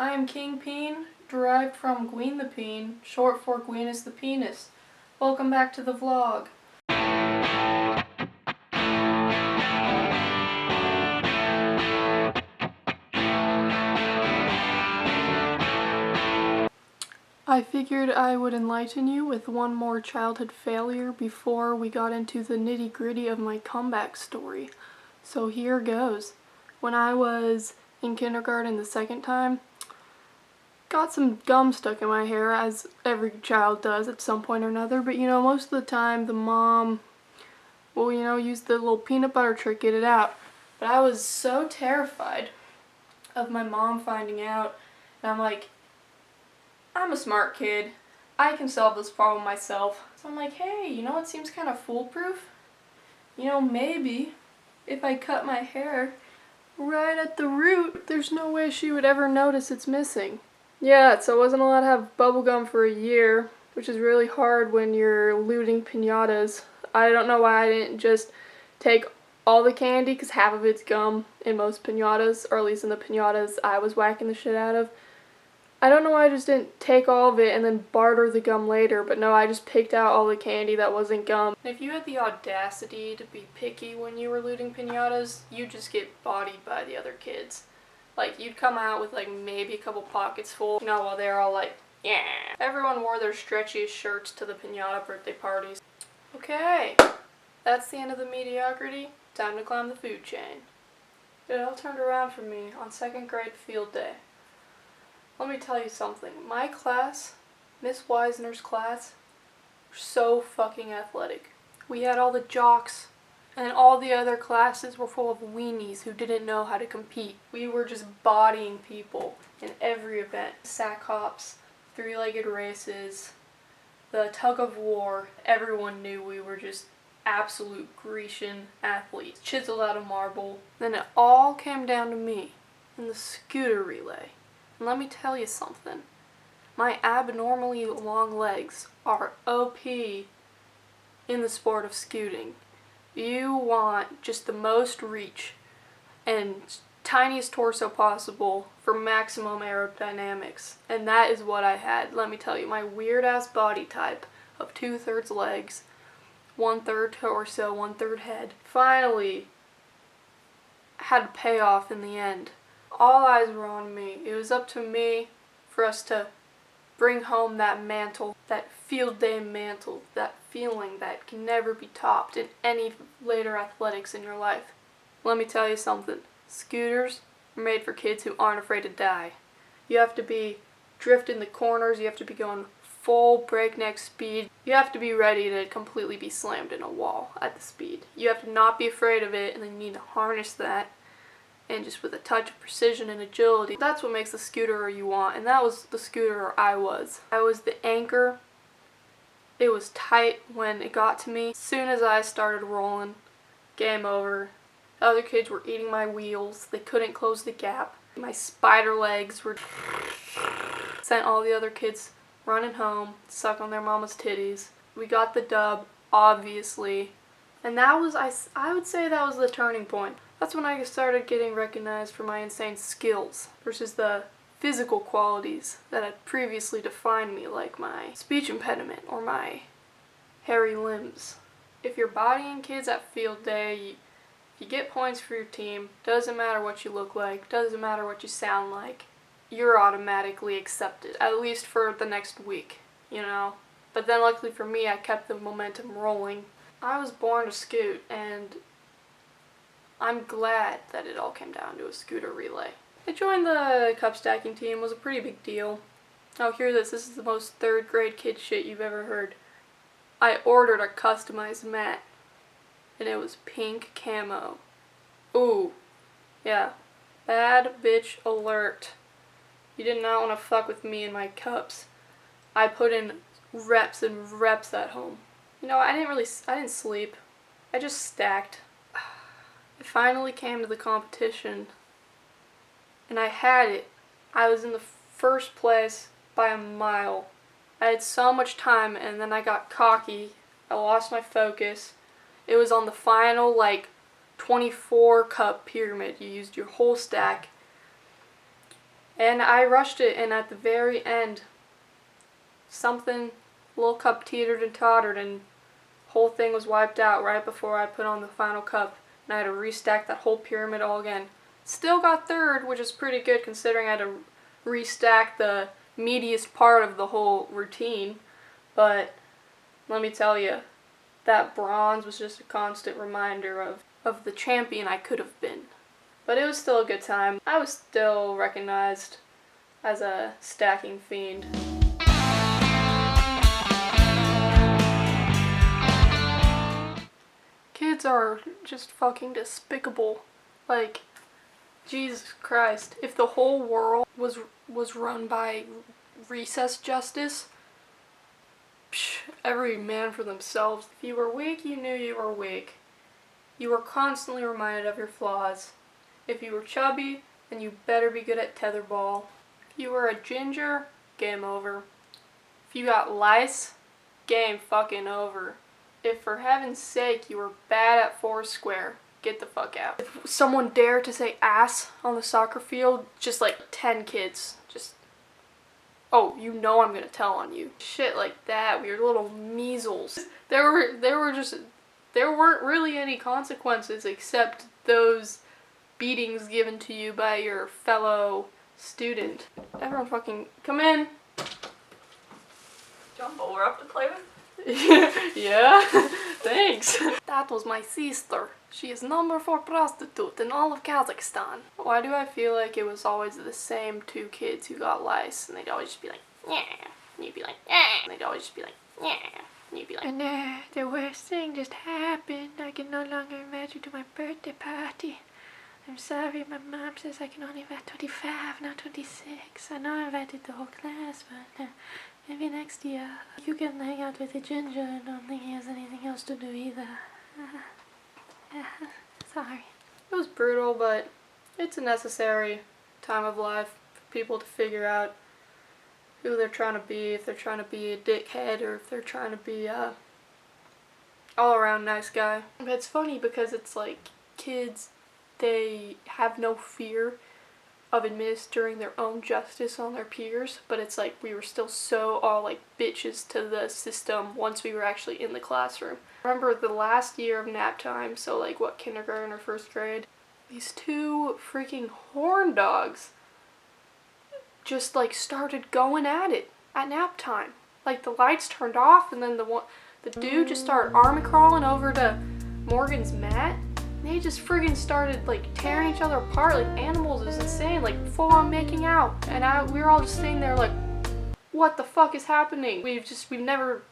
I am King Peen, derived from Gween the Peen, short for Gween is the penis. Welcome back to the vlog. I figured I would enlighten you with one more childhood failure before we got into the nitty-gritty of my comeback story. So here goes. When I was in kindergarten the second time, got some gum stuck in my hair, as every child does at some point or another, but most of the time the mom will, use the little peanut butter trick, get it out. But I was so terrified of my mom finding out, and I'm like, I'm a smart kid. I can solve this problem myself. So I'm like, hey, it seems kind of foolproof? Maybe if I cut my hair right at the root, there's no way she would ever notice it's missing. Yeah, so I wasn't allowed to have bubblegum for a year, which is really hard when you're looting piñatas. I don't know why I didn't just take all the candy, because half of it's gum in most piñatas, or at least in the piñatas I was whacking the shit out of. I don't know why I just didn't take all of it and then barter the gum later, but no, I just picked out all the candy that wasn't gum. And if you had the audacity to be picky when you were looting piñatas, you'd just get bodied by the other kids. Like, you'd come out with maybe a couple pockets full, while they're all like, yeah. Everyone wore their stretchiest shirts to the piñata birthday parties. Okay, that's the end of the mediocrity. Time to climb the food chain. It all turned around for me on second grade field day. Let me tell you something. My class, Miss Weisner's class, were so fucking athletic. We had all the jocks, and all the other classes were full of weenies who didn't know how to compete. We were just bodying people in every event. Sack hops, three-legged races, the tug of war. Everyone knew we were just absolute Grecian athletes, chiseled out of marble. Then it all came down to me in the scooter relay. And let me tell you something. My abnormally long legs are OP in the sport of scooting. You want just the most reach and tiniest torso possible for maximum aerodynamics. And that is what I had. Let me tell you, my weird ass body type of 2/3 legs, 1/3 torso, 1/3 head, finally had to pay off in the end. All eyes were on me. It was up to me for us to bring home that mantle, that field day mantle, that feeling that can never be topped in any later athletics in your life. Let me tell you something. Scooters are made for kids who aren't afraid to die. You have to be drifting the corners. You have to be going full breakneck speed. You have to be ready to completely be slammed in a wall at the speed. You have to not be afraid of it, and then you need to harness that. And just with a touch of precision and agility. That's what makes the scooter you want, and that was the scooter I was. I was the anchor. It was tight when it got to me. As soon as I started rolling, game over. The other kids were eating my wheels. They couldn't close the gap. My spider legs were sent all the other kids running home, suck on their mama's titties. We got the dub, obviously. And that was, I would say that was the turning point. That's when I started getting recognized for my insane skills versus the physical qualities that had previously defined me, like my speech impediment or my hairy limbs. If you're bodying kids at field day, you get points for your team. Doesn't matter what you look like, doesn't matter what you sound like. You're automatically accepted, at least for the next week, But then luckily for me, I kept the momentum rolling. I was born to scoot, and I'm glad that it all came down to a scooter relay. I joined the cup stacking team. It was a pretty big deal. Oh, hear this. This is the most third grade kid shit you've ever heard. I ordered a customized mat, and it was pink camo. Ooh. Yeah. Bad bitch alert. You did not want to fuck with me and my cups. I put in reps and reps at home. I didn't sleep. I just stacked. It finally came to the competition, and I had it. I was in the first place by a mile. I had so much time, and then I got cocky. I lost my focus. It was on the final, 24 cup pyramid. You used your whole stack, And I rushed it, and at the very end, something, little cup teetered and tottered, and whole thing was wiped out right before I put on the final cup, and I had to restack that whole pyramid all again. Still got third, which is pretty good considering I had to restack the meatiest part of the whole routine, but let me tell you, that bronze was just a constant reminder of the champion I could have been. But it was still a good time. I was still recognized as a stacking fiend. Kids are just fucking despicable. Like, Jesus Christ. If the whole world was run by recess justice, every man for themselves. If you were weak, you knew you were weak. You were constantly reminded of your flaws. If you were chubby, then you better be good at tetherball. If you were a ginger, game over. If you got lice, game fucking over. If for heaven's sake you were bad at Foursquare, get the fuck out. If someone dared to say ass on the soccer field, just like 10 kids, just, oh, you know I'm gonna tell on you. Shit like that, weird little measles. There weren't really any consequences except those beatings given to you by your fellow student. Everyone fucking come in. Jumbo, we're up to play with? Yeah, thanks. That was my sister. She is #4 prostitute in all of Kazakhstan. Why do I feel like it was always the same two kids who got lice, and they'd always just be like, yeah, and you'd be like, yeah, and they'd always just be like, yeah, and you'd be like, and the worst thing just happened. I can no longer invite you to my birthday party. I'm sorry, my mom says I can only invite 25, not 26. I know I invited the whole class, but maybe next year. You can hang out with the ginger and don't think he has anything else to do either. Sorry. It was brutal, but it's a necessary time of life for people to figure out who they're trying to be, if they're trying to be a dickhead or if they're trying to be a all-around nice guy. But it's funny because it's like kids, they have no fear of administering their own justice on their peers, but it's like we were still so all like bitches to the system once we were actually in the classroom. I remember the last year of nap time, so like what, kindergarten or first grade, these two freaking horn dogs just like started going at it at nap time. Like the lights turned off and then the dude just started arm crawling over to Morgan's mat. They just friggin' started like tearing each other apart like animals. It was insane, like full on making out. And we were all just sitting there like, what the fuck is happening? We've never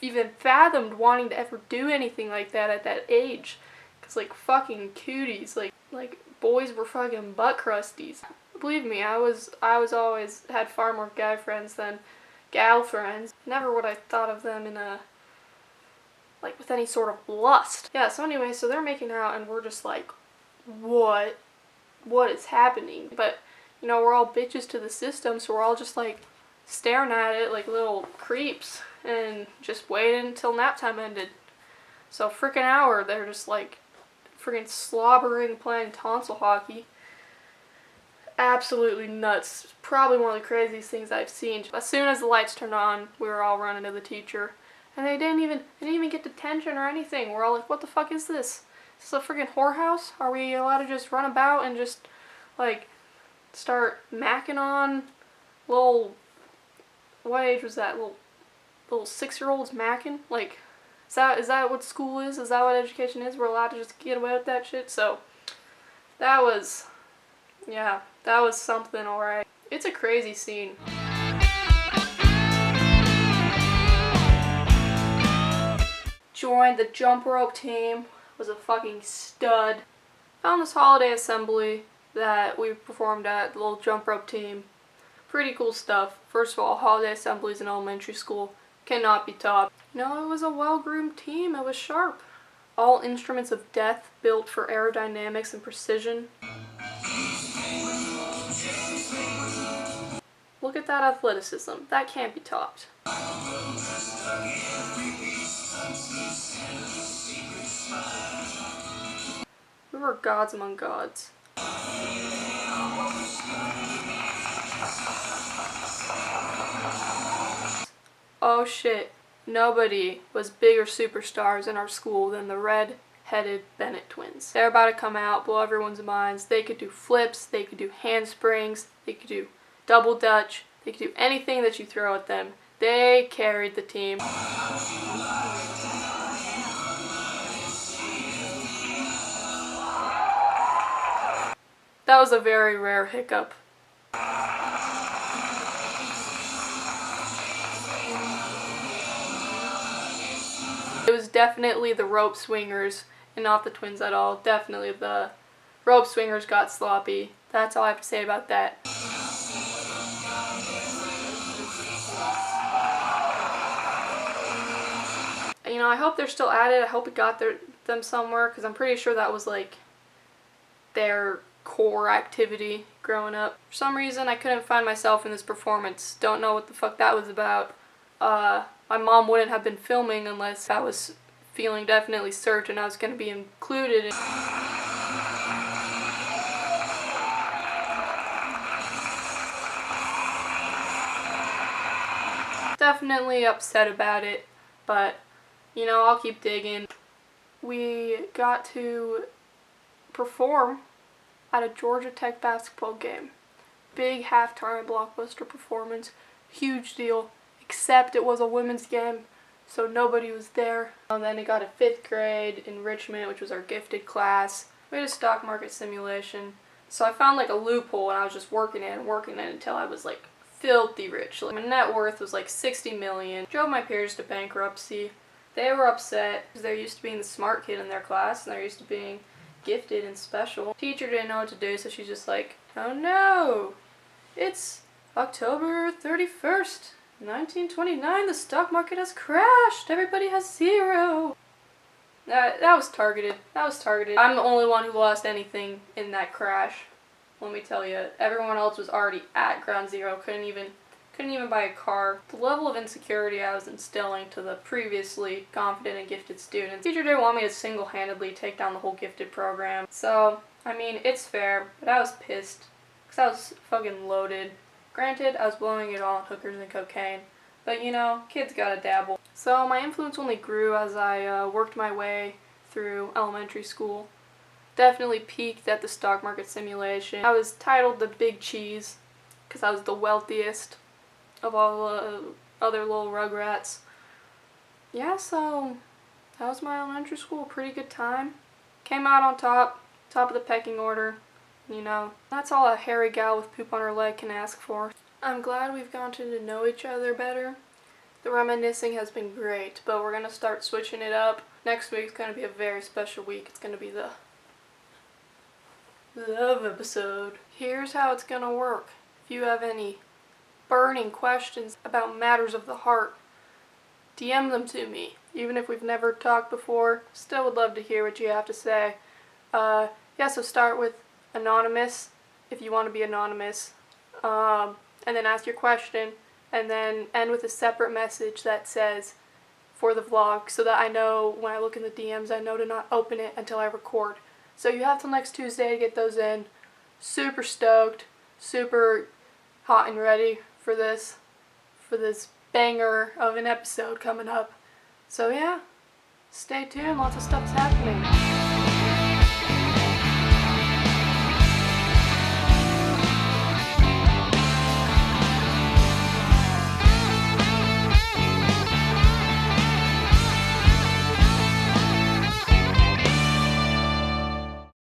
even fathomed wanting to ever do anything like that at that age. Cause like fucking cuties, like boys were fucking butt crusties. Believe me, I was always had far more guy friends than gal friends. Never would I thought of them in a like with any sort of lust. Yeah, so anyway, so they're making out and we're just like, what is happening? But, you know, we're all bitches to the system, so we're all just like staring at it like little creeps and just waiting until nap time ended. So freaking hour, they're just like freaking slobbering, playing tonsil hockey. Absolutely nuts. Probably one of the craziest things I've seen. As soon as the lights turned on, we were all running to the teacher. And they didn't even get detention or anything. We're all like, what the fuck is this? Is this a freaking whorehouse? Are we allowed to just run about and just, like, start macking on little, what age was that? Little 6-year-olds macking? Like, is that what school is? Is that what education is? We're allowed to just get away with that shit? So, that was something, alright. It's a crazy scene. Joined the jump rope team, was a fucking stud. Found this holiday assembly that we performed at, the little jump rope team. Pretty cool stuff. First of all, holiday assemblies in elementary school cannot be topped. You know, it was a well-groomed team, it was sharp. All instruments of death built for aerodynamics and precision. Look at that athleticism, that can't be topped. We were gods among gods. no shit, nobody was bigger superstars in our school than the red-headed Bennett twins. They're about to come out, blow everyone's minds. They could do flips, they could do handsprings, they could do double dutch, they could do anything that you throw at them. They carried the team. That was a very rare hiccup. It was definitely the rope swingers and not the twins at all. Definitely the rope swingers got sloppy. That's all I have to say about that. You know, I hope they're still at it. I hope it got them somewhere, because I'm pretty sure that was like their core activity growing up. For some reason, I couldn't find myself in this performance. Don't know what the fuck that was about. My mom wouldn't have been filming unless I was feeling definitely certain I was going to be included. Definitely upset about it, but you know, I'll keep digging. We got to perform at a Georgia Tech basketball game. Big halftime blockbuster performance. Huge deal. Except it was a women's game, so nobody was there. And then it got a 5th grade enrichment, which was our gifted class. We had a stock market simulation. So I found like a loophole, and I was just working it until I was like filthy rich. Like, my net worth was like $60 million. Drove my peers to bankruptcy. They were upset because they're used to being the smart kid in their class, and they're used to being gifted and special. Teacher didn't know what to do, so she's just like, oh no, it's October 31st, 1929, the stock market has crashed, everybody has 0. That was targeted. I'm the only one who lost anything in that crash. Let me tell you, everyone else was already at ground zero, couldn't even buy a car. The level of insecurity I was instilling to the previously confident and gifted students. The teacher didn't want me to single-handedly take down the whole gifted program. So, I mean, it's fair, but I was pissed because I was fucking loaded. Granted, I was blowing it all on hookers and cocaine, but you know, kids gotta dabble. So my influence only grew as I worked my way through elementary school. Definitely peaked at the stock market simulation. I was titled the Big Cheese because I was the wealthiest of all the other little rugrats. Yeah, so that was my elementary school. Pretty good time. Came out on top of the pecking order. You know, that's all a hairy gal with poop on her leg can ask for. I'm glad we've gotten to know each other better. The reminiscing has been great, but we're gonna start switching it up. Next week's gonna be a very special week. It's gonna be the love episode. Here's how it's gonna work. If you have any burning questions about matters of the heart, DM them to me. Even if we've never talked before, still would love to hear what you have to say. Yeah, so start with anonymous if you want to be anonymous, and then ask your question, and then end with a separate message that says for the vlog, so that I know when I look in the DMs, I know to not open it until I record. So you have till next Tuesday to get those in. Super stoked, super hot and ready for this banger of an episode coming up. So yeah, stay tuned, lots of stuff's happening.